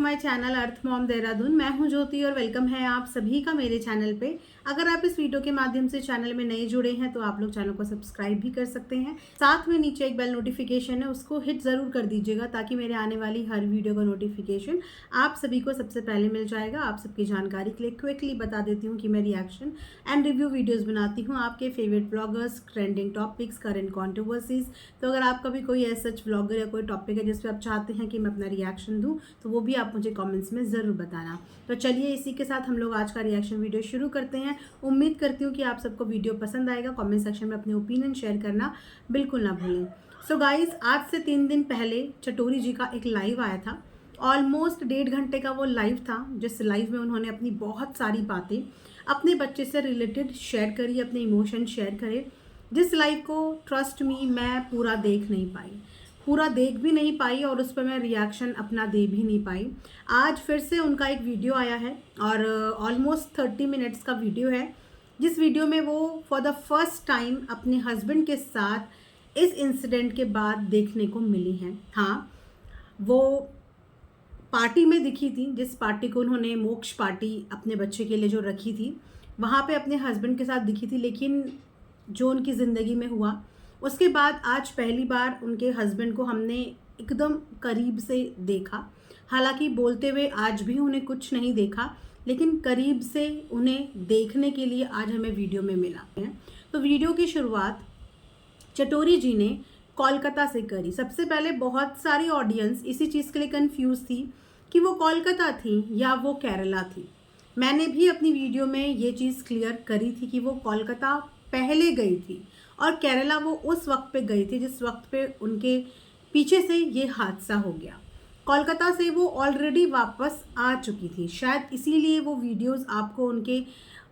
My channel earth mom Dehradun. मैं हूं ज्योति और वेलकम है आप सभी का मेरे चैनल पे। अगर आप इस वीडियो के माध्यम से चैनल में नए जुड़े हैं तो आप लोग चैनल को सब्सक्राइब भी कर सकते हैं। साथ में नीचे एक बेल नोटिफिकेशन है, उसको हिट ज़रूर कर दीजिएगा ताकि मेरे आने वाली हर वीडियो का नोटिफिकेशन आप सभी को सबसे पहले मिल जाएगा। आप सबकी जानकारी के लिए क्विकली बता देती हूँ कि मैं रिएक्शन एंड रिव्यू वीडियोज़ बनाती हूँ आपके favourite bloggers, trending topics, current controversies. तो अगर आपका भी कोई ऐसा ब्लॉगर या कोई टॉपिक है जिस पर आप चाहते हैं कि मैं अपना रिएक्शन दूं तो वो भी आप मुझे कमेंट्स में ज़रूर बताना। तो चलिए इसी के साथ हम लोग आज का रिएक्शन वीडियो शुरू करते हैं। उम्मीद करती हूँ कि आप सबको वीडियो पसंद आएगा। कमेंट सेक्शन में अपने ओपिनियन शेयर करना बिल्कुल ना भूलें। सो गाइज, आज से 3 दिन पहले चटोरी जी का एक लाइव आया था। ऑलमोस्ट 1.5 घंटे का वो लाइव था, जिस लाइव में उन्होंने अपनी बहुत सारी बातें अपने बच्चे से रिलेटेड शेयर करी, अपने इमोशन शेयर करे। जिस लाइव को ट्रस्ट मी मैं पूरा देख नहीं पाई, पूरा देख भी नहीं पाई और उस पर मैं रिएक्शन अपना दे भी नहीं पाई। आज फिर से उनका एक वीडियो आया है और ऑलमोस्ट 30 मिनट्स का वीडियो है, जिस वीडियो में वो फॉर द फर्स्ट टाइम अपने हस्बैंड के साथ इस इंसिडेंट के बाद देखने को मिली हैं। हाँ, वो पार्टी में दिखी थी, जिस पार्टी को उन्होंने मोक्ष पार्टी अपने बच्चे के लिए जो रखी थी, वहाँ पे अपने हस्बैंड के साथ दिखी थी। लेकिन जो उनकी ज़िंदगी में हुआ उसके बाद आज पहली बार उनके हस्बैंड को हमने एकदम करीब से देखा। हालांकि बोलते हुए आज भी उन्हें कुछ नहीं देखा, लेकिन करीब से उन्हें देखने के लिए आज हमें वीडियो में मिला है। तो वीडियो की शुरुआत चटोरी जी ने कोलकाता से करी। सबसे पहले बहुत सारी ऑडियंस इसी चीज़ के लिए कंफ्यूज थी कि वो कोलकाता थी या वो केरला थी। मैंने भी अपनी वीडियो में ये चीज़ क्लियर करी थी कि वो कोलकाता पहले गई थी और केरला वो उस वक्त पे गई थी जिस वक्त पे उनके पीछे से ये हादसा हो गया। कोलकाता से वो ऑलरेडी वापस आ चुकी थी, शायद इसीलिए वो वीडियोस आपको उनके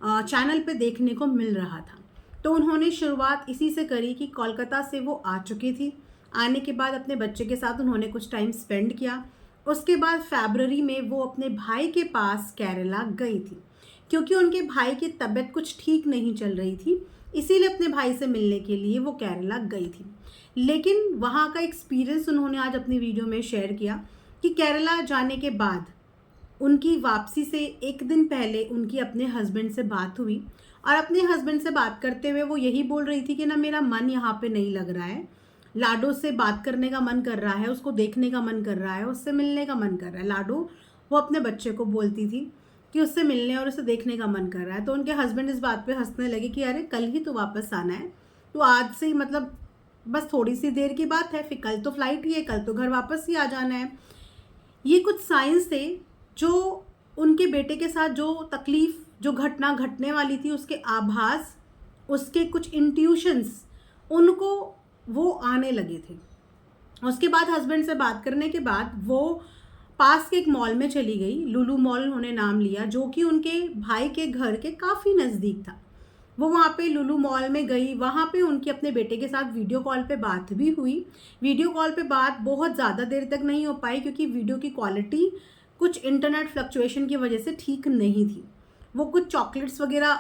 चैनल पे देखने को मिल रहा था। तो उन्होंने शुरुआत इसी से करी कि कोलकाता से वो आ चुकी थी। आने के बाद अपने बच्चे के साथ उन्होंने कुछ टाइम स्पेंड किया। उसके बाद फरवरी में वो अपने भाई के पास केरला गई थी, क्योंकि उनके भाई की तबीयत कुछ ठीक नहीं चल रही थी, इसीलिए अपने भाई से मिलने के लिए वो केरला गई थी। लेकिन वहाँ का एक्सपीरियंस उन्होंने आज अपनी वीडियो में शेयर किया कि केरला जाने के बाद उनकी वापसी से एक दिन पहले उनकी अपने हस्बैंड से बात हुई और अपने हस्बैंड से बात करते हुए वो यही बोल रही थी कि ना, मेरा मन यहाँ पे नहीं लग रहा है, लाडो से बात करने का मन कर रहा है, उसको देखने का मन कर रहा है, उससे मिलने का मन कर रहा है। लाडो वो अपने बच्चे को बोलती थी कि उससे मिलने और उसे देखने का मन कर रहा है। तो उनके हस्बैंड इस बात पे हंसने लगे कि अरे कल ही तो वापस आना है, तो आज से ही, मतलब बस थोड़ी सी देर की बात है, फिर कल तो फ्लाइट ही है, कल तो घर वापस ही आ जाना है। ये कुछ साइंस थे जो उनके बेटे के साथ जो तकलीफ, जो घटना घटने वाली थी, उसके आभास, उसके कुछ इंट्यूशंस उनको वो आने लगे थे। उसके बाद हस्बैंड से बात करने के बाद वो पास के एक मॉल में चली गई। लुलु मॉल उन्होंने नाम लिया, जो कि उनके भाई के घर के काफ़ी नज़दीक था। वो वहाँ पे लुलु मॉल में गई, वहाँ पे उनकी अपने बेटे के साथ वीडियो कॉल पे बात भी हुई। वीडियो कॉल पे बात बहुत ज़्यादा देर तक नहीं हो पाई क्योंकि वीडियो की क्वालिटी कुछ इंटरनेट फ्लक्चुएशन की वजह से ठीक नहीं थी। वो कुछ चॉकलेट्स वगैरह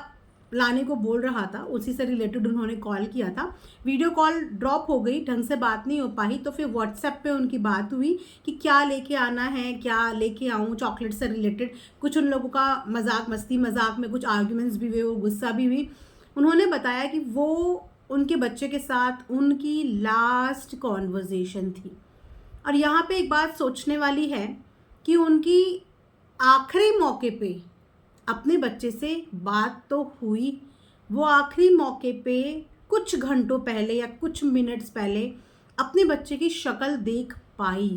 लाने को बोल रहा था, उसी से रिलेटेड उन्होंने कॉल किया था। वीडियो कॉल ड्रॉप हो गई, ढंग से बात नहीं हो पाई। तो फिर व्हाट्सएप पे उनकी बात हुई कि क्या लेके आना है, क्या लेके आऊँ चॉकलेट से रिलेटेड। कुछ उन लोगों का मजाक मस्ती, मजाक में कुछ आर्ग्यूमेंट्स भी हुए, वो गुस्सा भी हुई। उन्होंने बताया कि वो उनके बच्चे के साथ उनकी लास्ट कॉन्वर्जेशन थी। और यहाँ पे एक बात सोचने वाली है कि उनकी आखिरी मौके पे अपने बच्चे से बात तो हुई, वो आखिरी मौके पे कुछ घंटों पहले या कुछ मिनट्स पहले अपने बच्चे की शक्ल देख पाई।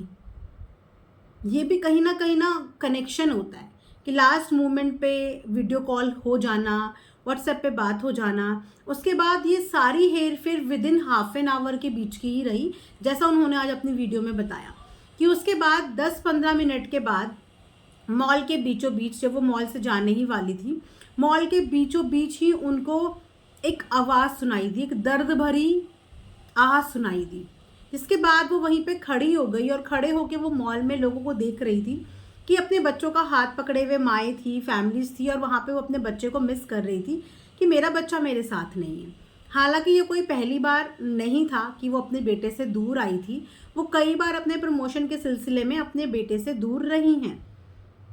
ये भी कहीं ना कनेक्शन होता है कि लास्ट मोमेंट पे वीडियो कॉल हो जाना, व्हाट्सएप पे बात हो जाना। उसके बाद ये सारी हेर फेर with in half an hour के बीच की ही रही, जैसा उन्होंने आज अपनी वीडियो में बताया कि उसके बाद 10-15 मिनट के बाद मॉल के बीचों बीच, जब वो मॉल से जाने ही वाली थी, मॉल के बीचों बीच ही उनको एक आवाज़ सुनाई दी, एक दर्द भरी आह सुनाई दी। जिसके बाद वो वहीं पे खड़ी हो गई और खड़े होके वो मॉल में लोगों को देख रही थी कि अपने बच्चों का हाथ पकड़े हुए माएँ थी, फैमिलीज थी, और वहाँ पे वो अपने बच्चे को मिस कर रही थी कि मेरा बच्चा मेरे साथ नहीं है। हालांकि ये कोई पहली बार नहीं था कि वो अपने बेटे से दूर आई थी, वो कई बार अपने प्रमोशन के सिलसिले में अपने बेटे से दूर रही हैं।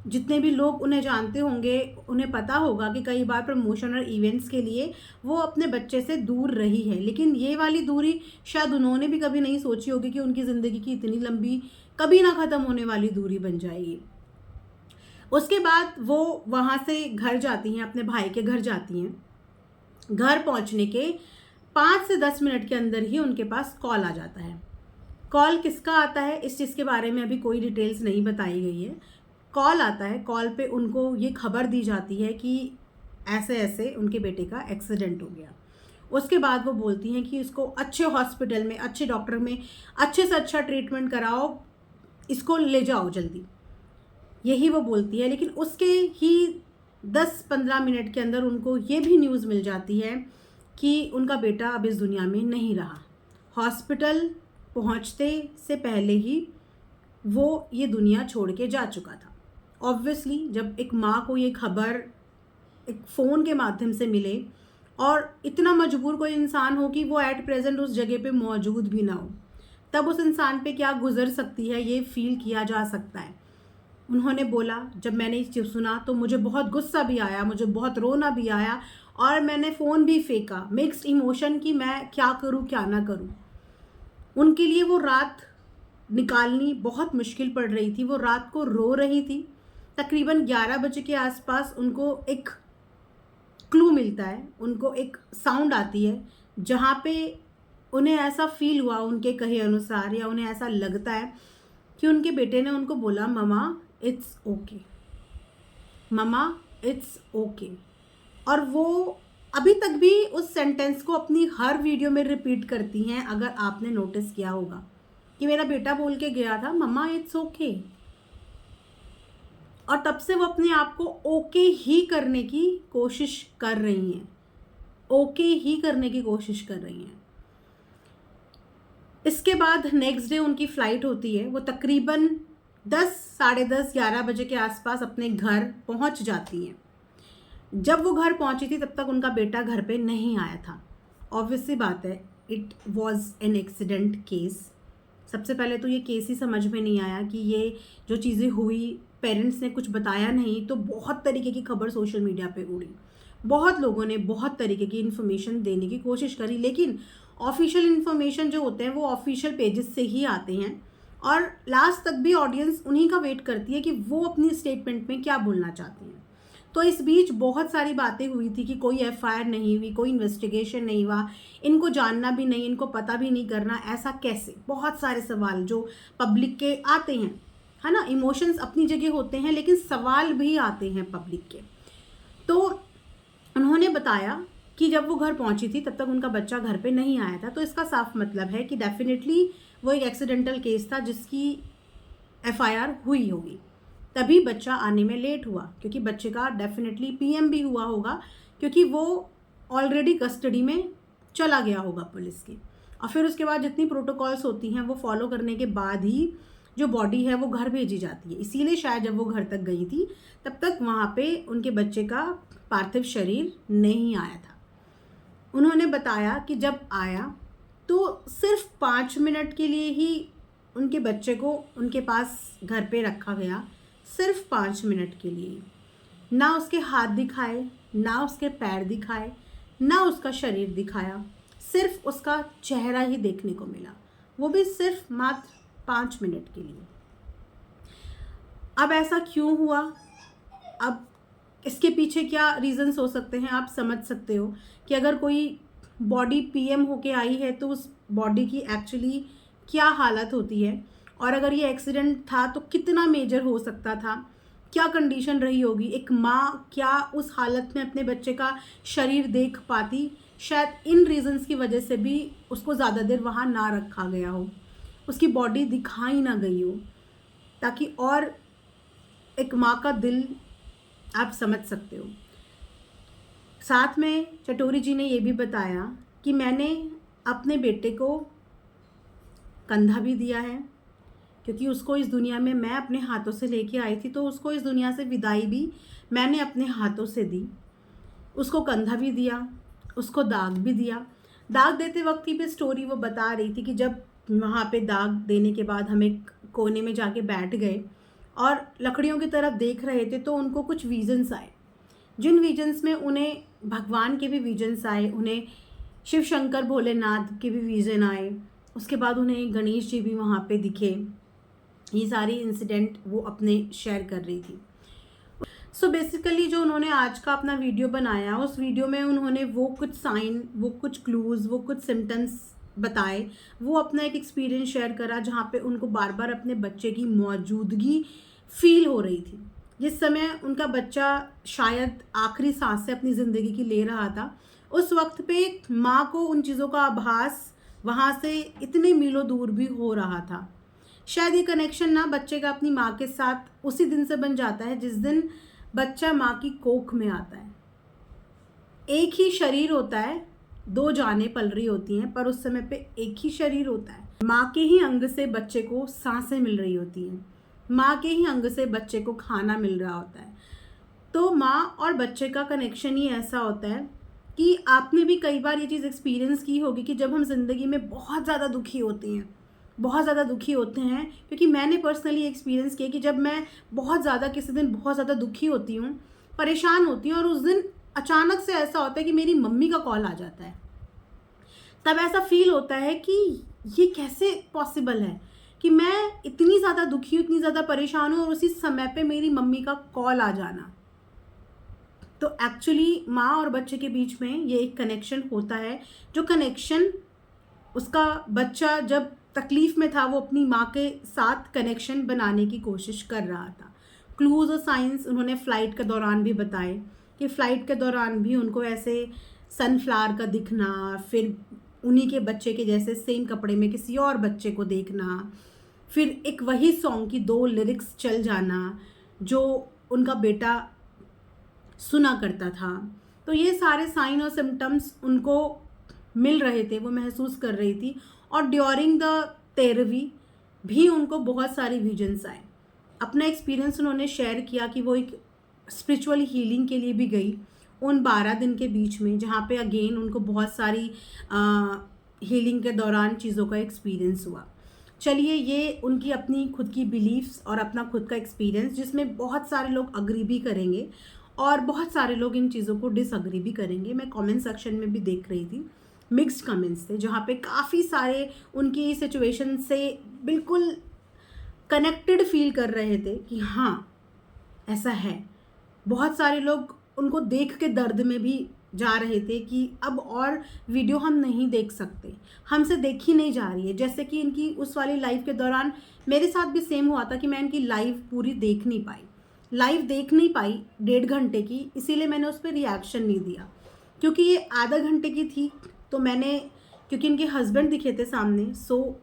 जितने भी लोग उन्हें जानते होंगे उन्हें पता होगा कि कई बार प्रमोशन और इवेंट्स के लिए वो अपने बच्चे से दूर रही है, लेकिन ये वाली दूरी शायद उन्होंने भी कभी नहीं सोची होगी कि उनकी ज़िंदगी की इतनी लंबी, कभी ना ख़त्म होने वाली दूरी बन जाएगी। उसके बाद वो वहाँ से घर जाती हैं, अपने भाई के घर जाती हैं। घर पहुँचने के 5 से 10 मिनट के अंदर ही उनके पास कॉल आ जाता है। कॉल किसका आता है इस चीज़ के बारे में अभी कोई डिटेल्स नहीं बताई गई है। कॉल आता है, कॉल पे उनको ये खबर दी जाती है कि ऐसे ऐसे उनके बेटे का एक्सीडेंट हो गया। उसके बाद वो बोलती हैं कि इसको अच्छे हॉस्पिटल में, अच्छे डॉक्टर में अच्छे से अच्छा ट्रीटमेंट कराओ, इसको ले जाओ जल्दी, यही वो बोलती है। लेकिन उसके ही 10-15 मिनट के अंदर उनको ये भी न्यूज़ मिल जाती है कि उनका बेटा अब इस दुनिया में नहीं रहा। हॉस्पिटल पहुंचते से पहले ही वो ये दुनिया छोड़ के जा चुका था। ऑब्वियसली जब एक माँ को ये खबर एक फ़ोन के माध्यम से मिले और इतना मजबूर कोई इंसान हो कि वो एट प्रेजेंट उस जगह पे मौजूद भी ना हो, तब उस इंसान पे क्या गुजर सकती है ये फील किया जा सकता है। उन्होंने बोला, जब मैंने ये सुना तो मुझे बहुत गुस्सा भी आया, मुझे बहुत रोना भी आया और मैंने फ़ोन भी फेंका, मिक्स्ड इमोशन कि मैं क्या करूँ क्या ना करूँ। उनके लिए वो रात निकालनी बहुत मुश्किल पड़ रही थी। वो रात को रो रही थी। तकरीबन 11 बजे के आसपास उनको एक क्लू मिलता है, उनको एक साउंड आती है जहाँ पे उन्हें ऐसा फील हुआ, उनके कहे अनुसार, या उन्हें ऐसा लगता है कि उनके बेटे ने उनको बोला, mama it's okay, mama it's okay. और वो अभी तक भी उस सेंटेंस को अपनी हर वीडियो में रिपीट करती हैं। अगर आपने नोटिस किया होगा कि मेरा बेटा बोल के गया था, मम्मा इट्स ओके। और तब से वो अपने आप को ओके ही करने की कोशिश कर रही हैं, ओके ही करने की कोशिश कर रही हैं। इसके बाद नेक्स्ट डे उनकी फ़्लाइट होती है। वो तकरीबन 10, साढ़े 10, 11 बजे के आसपास अपने घर पहुंच जाती हैं। जब वो घर पहुंची थी तब तक उनका बेटा घर पे नहीं आया था। ऑब्वियसली बात है, it was an accident case. सबसे पहले तो ये केस ही समझ में नहीं आया कि ये जो चीज़ें हुई, पेरेंट्स ने कुछ बताया नहीं, तो बहुत तरीके की खबर सोशल मीडिया पे उड़ी। बहुत लोगों ने बहुत तरीके की इन्फॉर्मेशन देने की कोशिश करी, लेकिन ऑफिशियल इन्फॉर्मेशन जो होते हैं वो ऑफिशियल पेजेस से ही आते हैं और लास्ट तक भी ऑडियंस उन्हीं का वेट करती है कि वो अपनी स्टेटमेंट में क्या बोलना चाहती हैं। तो इस बीच बहुत सारी बातें हुई थी कि कोई एफआईआर नहीं हुई, कोई इन्वेस्टिगेशन नहीं हुआ, इनको जानना भी नहीं, इनको पता भी नहीं करना, ऐसा कैसे। बहुत सारे सवाल जो पब्लिक के आते हैं, है ना। इमोशंस अपनी जगह होते हैं लेकिन सवाल भी आते हैं पब्लिक के। तो उन्होंने बताया कि जब वो घर पहुंची थी तब तक उनका बच्चा घर पे नहीं आया था। तो इसका साफ मतलब है कि डेफिनेटली वो एक एक्सीडेंटल केस था जिसकी एफआईआर हुई होगी, तभी बच्चा आने में लेट हुआ, क्योंकि बच्चे का डेफिनेटली पीएम भी हुआ होगा, क्योंकि वो ऑलरेडी कस्टडी में चला गया होगा पुलिस की। और फिर उसके बाद जितनी प्रोटोकॉल्स होती हैं वो फॉलो करने के बाद ही जो बॉडी है वो घर भेजी जाती है। इसीलिए शायद जब वो घर तक गई थी तब तक वहाँ पे उनके बच्चे का पार्थिव शरीर नहीं आया था। उन्होंने बताया कि जब आया तो सिर्फ 5 मिनट के लिए ही उनके बच्चे को उनके पास घर पे रखा गया, सिर्फ 5 मिनट के लिए। ना उसके हाथ दिखाए, ना उसके पैर दिखाए, ना उसका शरीर दिखाया, सिर्फ उसका चेहरा ही देखने को मिला, वो भी सिर्फ मात्र 5 मिनट के लिए। अब ऐसा क्यों हुआ, अब इसके पीछे क्या रीज़न्स हो सकते हैं, आप समझ सकते हो कि अगर कोई बॉडी पीएम होके आई है तो उस बॉडी की एक्चुअली क्या हालत होती है, और अगर ये एक्सीडेंट था तो कितना मेजर हो सकता था, क्या कंडीशन रही होगी। एक माँ क्या उस हालत में अपने बच्चे का शरीर देख पाती। शायद इन रीज़न्स की वजह से भी उसको ज़्यादा देर वहाँ ना रखा गया हो, उसकी बॉडी दिखाई ना गई हो, ताकि और एक माँ का दिल आप समझ सकते हो। साथ में चटोरी जी ने ये भी बताया कि मैंने अपने बेटे को कंधा भी दिया है, क्योंकि उसको इस दुनिया में मैं अपने हाथों से लेके आई थी, तो उसको इस दुनिया से विदाई भी मैंने अपने हाथों से दी। उसको कंधा भी दिया, उसको दाग भी दिया। दाग देते वक्त की भी स्टोरी वो बता रही थी कि जब वहाँ पे दाग देने के बाद हम एक कोने में जाके बैठ गए और लकड़ियों की तरफ देख रहे थे तो उनको कुछ विजन्स आए, जिन विजन्स में उन्हें भगवान के भी विजन्स आए, उन्हें शिव शंकर भोलेनाथ के भी विजन आए, उसके बाद उन्हें गणेश जी भी वहाँ पे दिखे। ये सारी इंसिडेंट वो अपने शेयर कर रही थी। सो बेसिकली जो उन्होंने आज का अपना वीडियो बनाया, उस वीडियो में उन्होंने वो कुछ साइन, वो कुछ क्लूज़, वो कुछ सिम्टम्स बताए, वो अपना एक एक्सपीरियंस शेयर करा जहाँ पे उनको बार बार अपने बच्चे की मौजूदगी फील हो रही थी। जिस समय उनका बच्चा शायद आखिरी सांसें अपनी ज़िंदगी की ले रहा था, उस वक्त पे माँ को उन चीज़ों का आभास वहाँ से इतने मीलों दूर भी हो रहा था। शायद ये कनेक्शन ना बच्चे का अपनी माँ के साथ उसी दिन से बन जाता है जिस दिन बच्चा माँ की कोख में आता है। एक ही शरीर होता है, दो जानें पल रही होती हैं, पर उस समय पे एक ही शरीर होता है। माँ के ही अंग से बच्चे को सांसें मिल रही होती हैं, माँ के ही अंग से बच्चे को खाना मिल रहा होता है। तो माँ और बच्चे का कनेक्शन ही ऐसा होता है कि आपने भी कई बार ये चीज़ एक्सपीरियंस की होगी कि जब हम ज़िंदगी में बहुत ज़्यादा दुखी होते हैं, बहुत ज़्यादा दुखी होते हैं, क्योंकि मैंने पर्सनली एक्सपीरियंस किया कि जब मैं बहुत ज़्यादा किसी दिन बहुत ज़्यादा दुखी होती हूँ, परेशान होती हूँ, और उस दिन अचानक से ऐसा होता है कि मेरी मम्मी का कॉल आ जाता है, तब ऐसा फील होता है कि ये कैसे पॉसिबल है कि मैं इतनी ज़्यादा दुखी हूँ, इतनी ज़्यादा परेशान हूँ, और उसी समय पे मेरी मम्मी का कॉल आ जाना। तो एक्चुअली माँ और बच्चे के बीच में ये एक कनेक्शन होता है, जो कनेक्शन उसका बच्चा जब तकलीफ़ में था वो अपनी माँ के साथ कनेक्शन बनाने की कोशिश कर रहा था। क्लूज़ और साइंस उन्होंने फ़्लाइट के दौरान भी बताए कि फ़्लाइट के दौरान भी उनको ऐसे सनफ्लावर का दिखना, फिर उन्हीं के बच्चे के जैसे सेम कपड़े में किसी और बच्चे को देखना, फिर एक वही सॉन्ग की 2 लिरिक्स चल जाना जो उनका बेटा सुना करता था। तो ये सारे साइन और सिम्टम्स उनको मिल रहे थे, वो महसूस कर रही थी। और ड्यूरिंग द थेरेपी भी उनको बहुत सारी विजन्स आए। अपना एक्सपीरियंस उन्होंने शेयर किया कि वो एक स्पिरिचुअल हीलिंग के लिए भी गई उन 12 दिन के बीच में, जहाँ पे अगेन उनको बहुत सारी हीलिंग के दौरान चीज़ों का एक्सपीरियंस हुआ। चलिए, ये उनकी अपनी खुद की बिलीफ्स और अपना खुद का एक्सपीरियंस, जिसमें बहुत सारे लोग अग्री भी करेंगे और बहुत सारे लोग इन चीज़ों को डिसअग्री भी करेंगे। मैं कमेंट सेक्शन में भी देख रही थी, मिक्स्ड कमेंट्स थे, जहाँ पे काफ़ी सारे उनकी सिचुएशन से बिल्कुल कनेक्टेड फील कर रहे थे कि हाँ ऐसा है। बहुत सारे लोग उनको देख के दर्द में भी जा रहे थे कि अब और वीडियो हम नहीं देख सकते, हमसे देखी नहीं जा रही है। जैसे कि इनकी उस वाली लाइव के दौरान मेरे साथ भी सेम हुआ था कि मैं इनकी लाइव पूरी देख नहीं पाई, 1.5 घंटे की, इसीलिए मैंने उस पर रिएक्शन नहीं दिया। क्योंकि ये आधा घंटे की थी तो मैंने, क्योंकि इनके हस्बैंड दिखे थे सामने, सो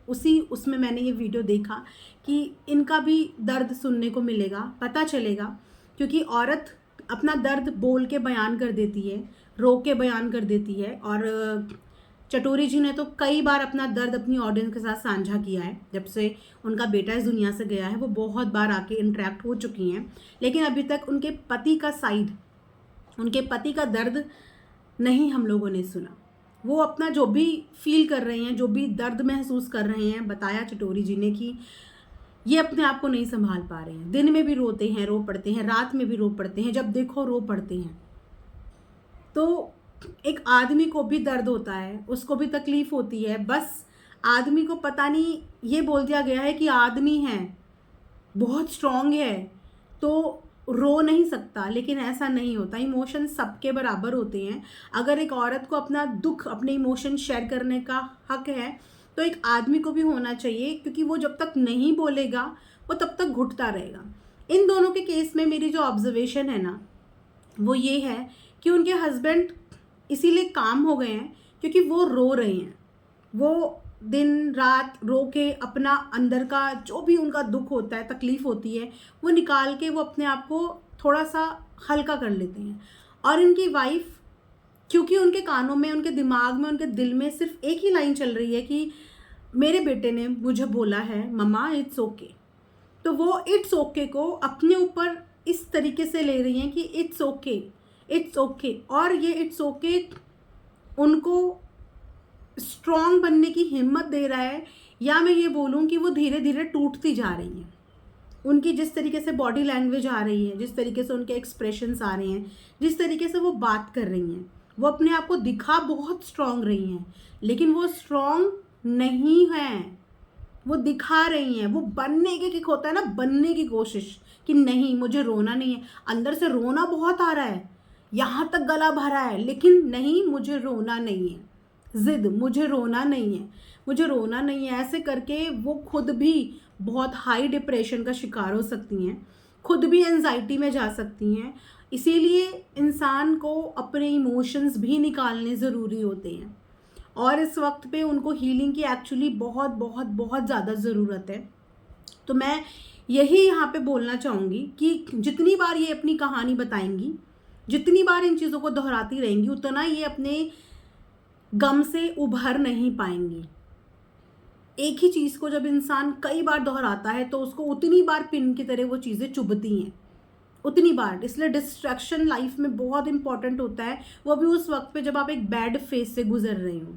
उसमें मैंने ये वीडियो देखा कि इनका भी दर्द सुनने को मिलेगा, पता चलेगा। क्योंकि औरत अपना दर्द बोल के बयान कर देती है, रो के बयान कर देती है। और चटोरी जी ने तो कई बार अपना दर्द अपनी ऑडियंस के साथ साझा किया है। जब से उनका बेटा इस दुनिया से गया है, वो बहुत बार आके इंटरेक्ट हो चुकी हैं, लेकिन अभी तक उनके पति का साइड, उनके पति का दर्द नहीं हम लोगों ने सुना। वो अपना जो भी फील कर रहे हैं, जो भी दर्द महसूस कर रहे हैं, बताया चटोरी जी ने कि ये अपने आप को नहीं संभाल पा रहे हैं। दिन में भी रोते हैं, रो पड़ते हैं, रात में भी रो पड़ते हैं, जब देखो रो पड़ते हैं। तो एक आदमी को भी दर्द होता है, उसको भी तकलीफ होती है, बस आदमी को पता नहीं, ये बोल दिया गया है कि आदमी है, बहुत स्ट्रॉन्ग है तो रो नहीं सकता, लेकिन ऐसा नहीं होता। इमोशन सबके बराबर होते हैं। अगर एक औरत को अपना दुख, अपने इमोशन शेयर करने का हक है, तो एक आदमी को भी होना चाहिए, क्योंकि वो जब तक नहीं बोलेगा वो तब तक घुटता रहेगा। इन दोनों के केस में मेरी जो ऑब्जर्वेशन है ना, वो ये है कि उनके हस्बैंड इसीलिए काम हो गए हैं क्योंकि वो रो रहे हैं। वो दिन रात रो के अपना अंदर का जो भी उनका दुख होता है, तकलीफ़ होती है, वो निकाल के वो अपने आप को थोड़ा सा हल्का कर लेते हैं। और इनकी वाइफ, क्योंकि उनके कानों में, उनके दिमाग में, उनके दिल में सिर्फ एक ही लाइन चल रही है कि मेरे बेटे ने मुझे बोला है मम्मा इट्स ओके, तो वो इट्स ओके को अपने ऊपर इस तरीके से ले रही हैं कि इट्स ओके, इट्स ओके। और ये इट्स ओके उनको स्ट्रॉन्ग बनने की हिम्मत दे रहा है, या मैं ये बोलूँ कि वो धीरे धीरे टूटती जा रही हैं। उनकी जिस तरीके से बॉडी लैंग्वेज आ रही है, जिस तरीके से उनके एक्सप्रेशंस आ रहे हैं, जिस तरीके से वो बात कर रही हैं, वो अपने आप को दिखा बहुत स्ट्रांग रही हैं, लेकिन वो स्ट्रांग नहीं है, वो दिखा रही हैं। वो बनने की एक होता है ना, बनने की कोशिश कि नहीं मुझे रोना नहीं है, अंदर से रोना बहुत आ रहा है, यहाँ तक गला भरा है, लेकिन नहीं मुझे रोना नहीं है, जिद मुझे रोना नहीं है, मुझे रोना नहीं है, ऐसे करके वो खुद भी बहुत हाई डिप्रेशन का शिकार हो सकती हैं, खुद भी एंजाइटी में जा सकती हैं। इसीलिए इंसान को अपने इमोशंस भी निकालने ज़रूरी होते हैं, और इस वक्त पे उनको हीलिंग की एक्चुअली बहुत बहुत बहुत ज़्यादा ज़रूरत है। तो मैं यही यहाँ पे बोलना चाहूँगी कि जितनी बार ये अपनी कहानी बताएंगी, जितनी बार इन चीज़ों को दोहराती रहेंगी, उतना ये अपने गम से उभर नहीं पाएंगी। एक ही चीज़ को जब इंसान कई बार दोहराता है तो उसको उतनी बार पिन की तरह वो चीज़ें चुभती हैं, उतनी बार। इसलिए डिस्ट्रैक्शन लाइफ में बहुत इंपॉर्टेंट होता है, वो भी उस वक्त पे जब आप एक बैड फेज से गुजर रहे हो।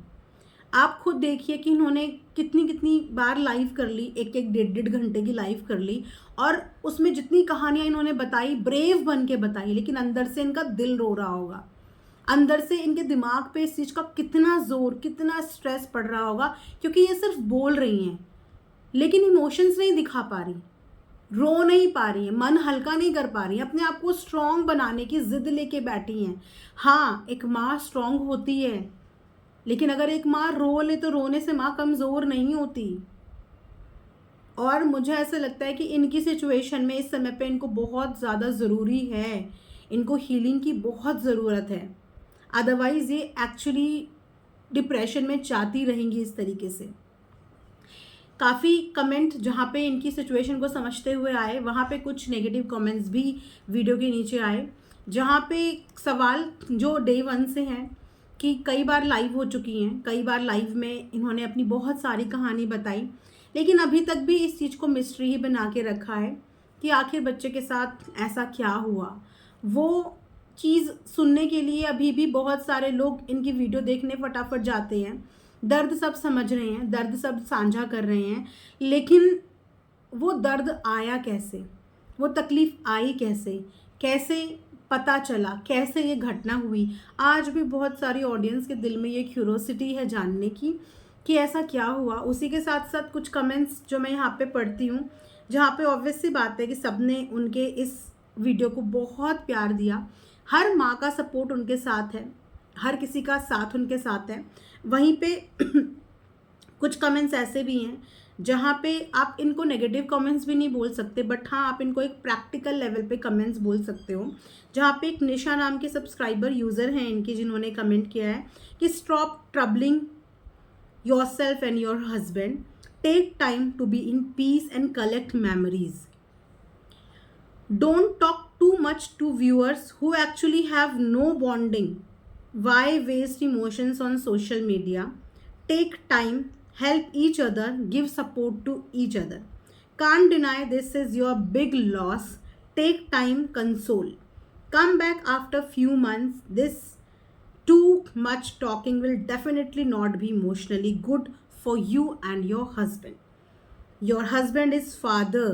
आप खुद देखिए कि इन्होंने कितनी कितनी बार लाइव कर ली, एक एक डेढ़ घंटे की लाइव कर ली, और उसमें जितनी कहानियाँ इन्होंने बताई, ब्रेव बन के बताई, लेकिन अंदर से इनका दिल रो रहा होगा, अंदर से इनके दिमाग पे इस चीज़ का कितना जोर, कितना स्ट्रेस पड़ रहा होगा, क्योंकि ये सिर्फ बोल रही हैं लेकिन इमोशंस नहीं दिखा पा रही, रो नहीं पा रही है, मन हल्का नहीं कर पा रही है, अपने आप को स्ट्रांग बनाने की जिद लेके बैठी हैं। हाँ, एक माँ स्ट्रांग होती है, लेकिन अगर एक माँ रो ले तो रोने से माँ कमज़ोर नहीं होती। और मुझे ऐसा लगता है कि इनकी सिचुएशन में इस समय पे इनको बहुत ज़्यादा ज़रूरी है, इनको हीलिंग की बहुत ज़रूरत है, अदरवाइज़ ये एक्चुअली डिप्रेशन में जाती रहेंगी इस तरीके से। काफ़ी कमेंट जहाँ पे इनकी सिचुएशन को समझते हुए आए, वहाँ पे कुछ नेगेटिव कमेंट्स भी वीडियो के नीचे आए, जहाँ पे सवाल जो डे 1 से हैं कि कई बार लाइव हो चुकी हैं, कई बार लाइव में इन्होंने अपनी बहुत सारी कहानी बताई, लेकिन अभी तक भी इस चीज़ को मिस्ट्री ही बना के रखा है कि आखिर बच्चे के साथ ऐसा क्या हुआ। वो चीज़ सुनने के लिए अभी भी बहुत सारे लोग इनकी वीडियो देखने फटाफट जाते हैं, दर्द सब समझ रहे हैं, दर्द सब साझा कर रहे हैं, लेकिन वो दर्द आया कैसे, वो तकलीफ़ आई कैसे, कैसे पता चला, कैसे ये घटना हुई। आज भी बहुत सारी ऑडियंस के दिल में ये क्यूरोसिटी है जानने की कि ऐसा क्या हुआ। उसी के साथ साथ कुछ कमेंट्स जो मैं यहाँ पे पढ़ती हूँ, जहाँ पे ऑब्वियस सी बात है कि सबने उनके इस वीडियो को बहुत प्यार दिया। हर माँ का सपोर्ट उनके साथ है, हर किसी का साथ उनके साथ है। वहीं पे कुछ कमेंट्स ऐसे भी हैं जहाँ पे आप इनको नेगेटिव कमेंट्स भी नहीं बोल सकते, बट हाँ आप इनको एक प्रैक्टिकल लेवल पे कमेंट्स बोल सकते हो। जहाँ पे एक निशा नाम के सब्सक्राइबर यूज़र हैं इनकी, जिन्होंने कमेंट किया है कि stop troubling yourself and your husband, take time to be in peace and collect memories, don't talk too much to viewers who actually have no bonding, why waste emotions on social media, take time, help each other, give support to each other, can't deny this is your big loss, take time, console, come back after few months, this too much talking will definitely not be emotionally good for you and your husband is father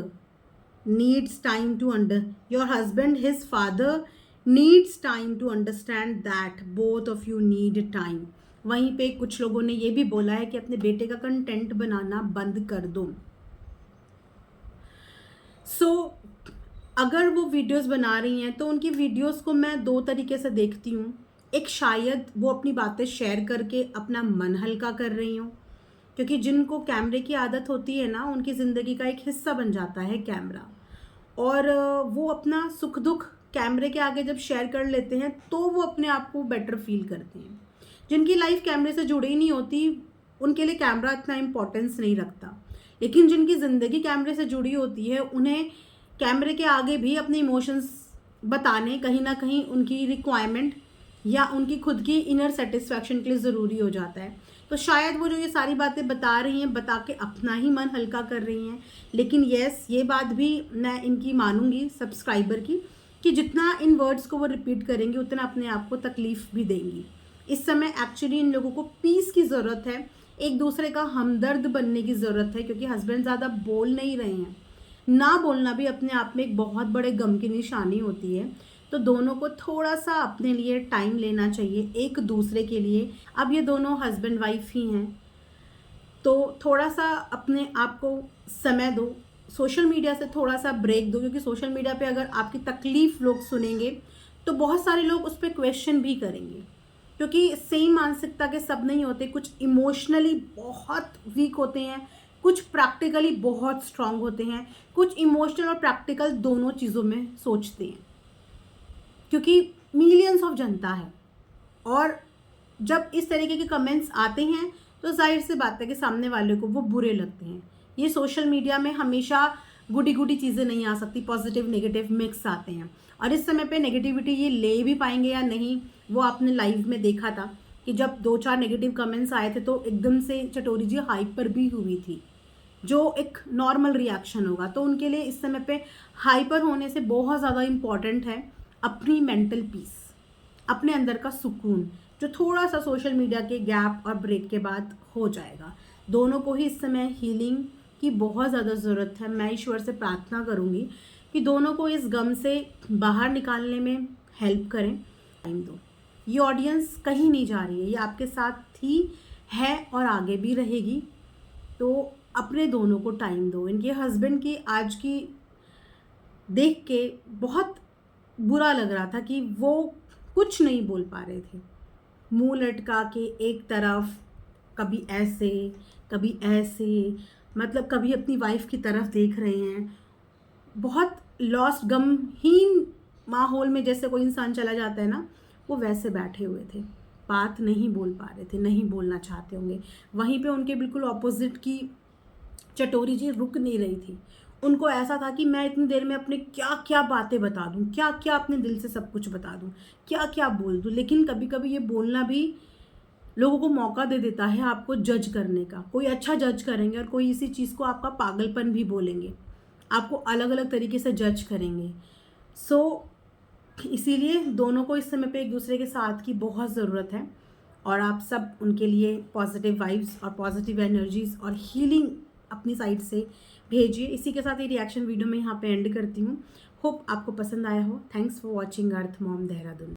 needs time to his father needs time to understand that both of you need time। वहीं पे कुछ लोगों ने ये भी बोला है कि अपने बेटे का कंटेंट बनाना बंद कर दो। अगर वो वीडियोस बना रही हैं तो उनकी वीडियोस को मैं दो तरीके से देखती हूँ। एक, शायद वो अपनी बातें शेयर करके अपना मन हल्का कर रही हूँ, क्योंकि जिनको कैमरे की आदत होती है ना, उनकी ज़िंदगी का एक हिस्सा बन जाता है कैमरा, और वो अपना सुख दुख कैमरे के आगे जब शेयर कर लेते हैं तो वो अपने आप को बेटर फील करते हैं। जिनकी लाइफ कैमरे से जुड़ी नहीं होती उनके लिए कैमरा इतना इम्पोर्टेंस नहीं रखता, लेकिन जिनकी ज़िंदगी कैमरे से जुड़ी होती है उन्हें कैमरे के आगे भी अपने इमोशंस बताने कहीं ना कहीं उनकी रिक्वायरमेंट या उनकी खुद की इनर सेटिस्फैक्शन के लिए ज़रूरी हो जाता है। तो शायद वो जो ये सारी बातें बता रही हैं, बता के अपना ही मन हल्का कर रही हैं। लेकिन येस, ये बात भी मैं इनकी मानूंगी सब्सक्राइबर की, कि जितना इन वर्ड्स को वो रिपीट करेंगी उतना अपने आप को तकलीफ़ भी देंगी। इस समय एक्चुअली इन लोगों को पीस की ज़रूरत है, एक दूसरे का हमदर्द बनने की ज़रूरत है, क्योंकि हस्बैंड ज़्यादा बोल नहीं रहे हैं, ना बोलना भी अपने आप में एक बहुत बड़े गम की निशानी होती है। तो दोनों को थोड़ा सा अपने लिए टाइम लेना चाहिए, एक दूसरे के लिए। अब ये दोनों हस्बैंड वाइफ ही हैं, तो थोड़ा सा अपने आप को समय दो, सोशल मीडिया से थोड़ा सा ब्रेक दो, क्योंकि सोशल मीडिया पे अगर आपकी तकलीफ लोग सुनेंगे तो बहुत सारे लोग उस पर क्वेश्चन भी करेंगे, क्योंकि सेम मानसिकता के सब नहीं होते। कुछ इमोशनली बहुत वीक होते हैं, कुछ प्रैक्टिकली बहुत स्ट्रांग होते हैं, कुछ इमोशनल और प्रैक्टिकल दोनों चीज़ों में सोचते हैं, क्योंकि मिलियंस ऑफ जनता है। और जब इस तरीके के कमेंट्स आते हैं तो जाहिर सी बात है कि सामने वाले को वो बुरे लगते हैं। ये सोशल मीडिया में हमेशा गुडी गुडी चीज़ें नहीं आ सकती, पॉजिटिव नेगेटिव मिक्स आते हैं। और इस समय पे नेगेटिविटी ये ले भी पाएंगे या नहीं, वो आपने लाइव में देखा था कि जब 2-4 नेगेटिव कमेंट्स आए थे तो एकदम से चटोरी जी हाइपर भी हुई थी, जो एक नॉर्मल रिएक्शन होगा। तो उनके लिए इस समय पे हाइपर होने से बहुत ज़्यादा इम्पॉर्टेंट है अपनी मेंटल पीस, अपने अंदर का सुकून, जो थोड़ा सा सोशल मीडिया के गैप और ब्रेक के बाद हो जाएगा। दोनों को ही इस समय हीलिंग की बहुत ज़्यादा ज़रूरत है। मैं ईश्वर से प्रार्थना करूँगी कि दोनों को इस गम से बाहर निकालने में हेल्प करें। टाइम दो, ये ऑडियंस कहीं नहीं जा रही है, ये आपके साथ ही है और आगे भी रहेगी। तो अपने दोनों को टाइम दो। इनके हस्बैंड की आज की देख के बहुत बुरा लग रहा था कि वो कुछ नहीं बोल पा रहे थे, मुंह लटका के एक तरफ, कभी ऐसे कभी ऐसे, मतलब कभी अपनी वाइफ की तरफ देख रहे हैं। बहुत लॉस्ट गमहीन माहौल में जैसे कोई इंसान चला जाता है ना, वो वैसे बैठे हुए थे, बात नहीं बोल पा रहे थे, नहीं बोलना चाहते होंगे। वहीं पे उनके बिल्कुल ऑपोजिट की चटोरी जी रुक नहीं रही थी। उनको ऐसा था कि मैं इतनी देर में अपने क्या क्या बातें बता दूं, क्या क्या अपने दिल से सब कुछ बता दूं, क्या क्या बोल दूं। लेकिन कभी कभी ये बोलना भी लोगों को मौका दे देता है आपको जज करने का। कोई अच्छा जज करेंगे और कोई इसी चीज़ को आपका पागलपन भी बोलेंगे, आपको अलग अलग तरीके से जज करेंगे। सो इसीलिए दोनों को इस समय पे एक दूसरे के साथ की बहुत ज़रूरत है। और आप सब उनके लिए पॉजिटिव वाइब्स और पॉजिटिव एनर्जीज और हीलिंग अपनी साइड से भेजिए। इसी के साथ ये रिएक्शन वीडियो मैं यहाँ पे एंड करती हूँ। होप आपको पसंद आया हो। Thanks for watching earth mom Dehradun.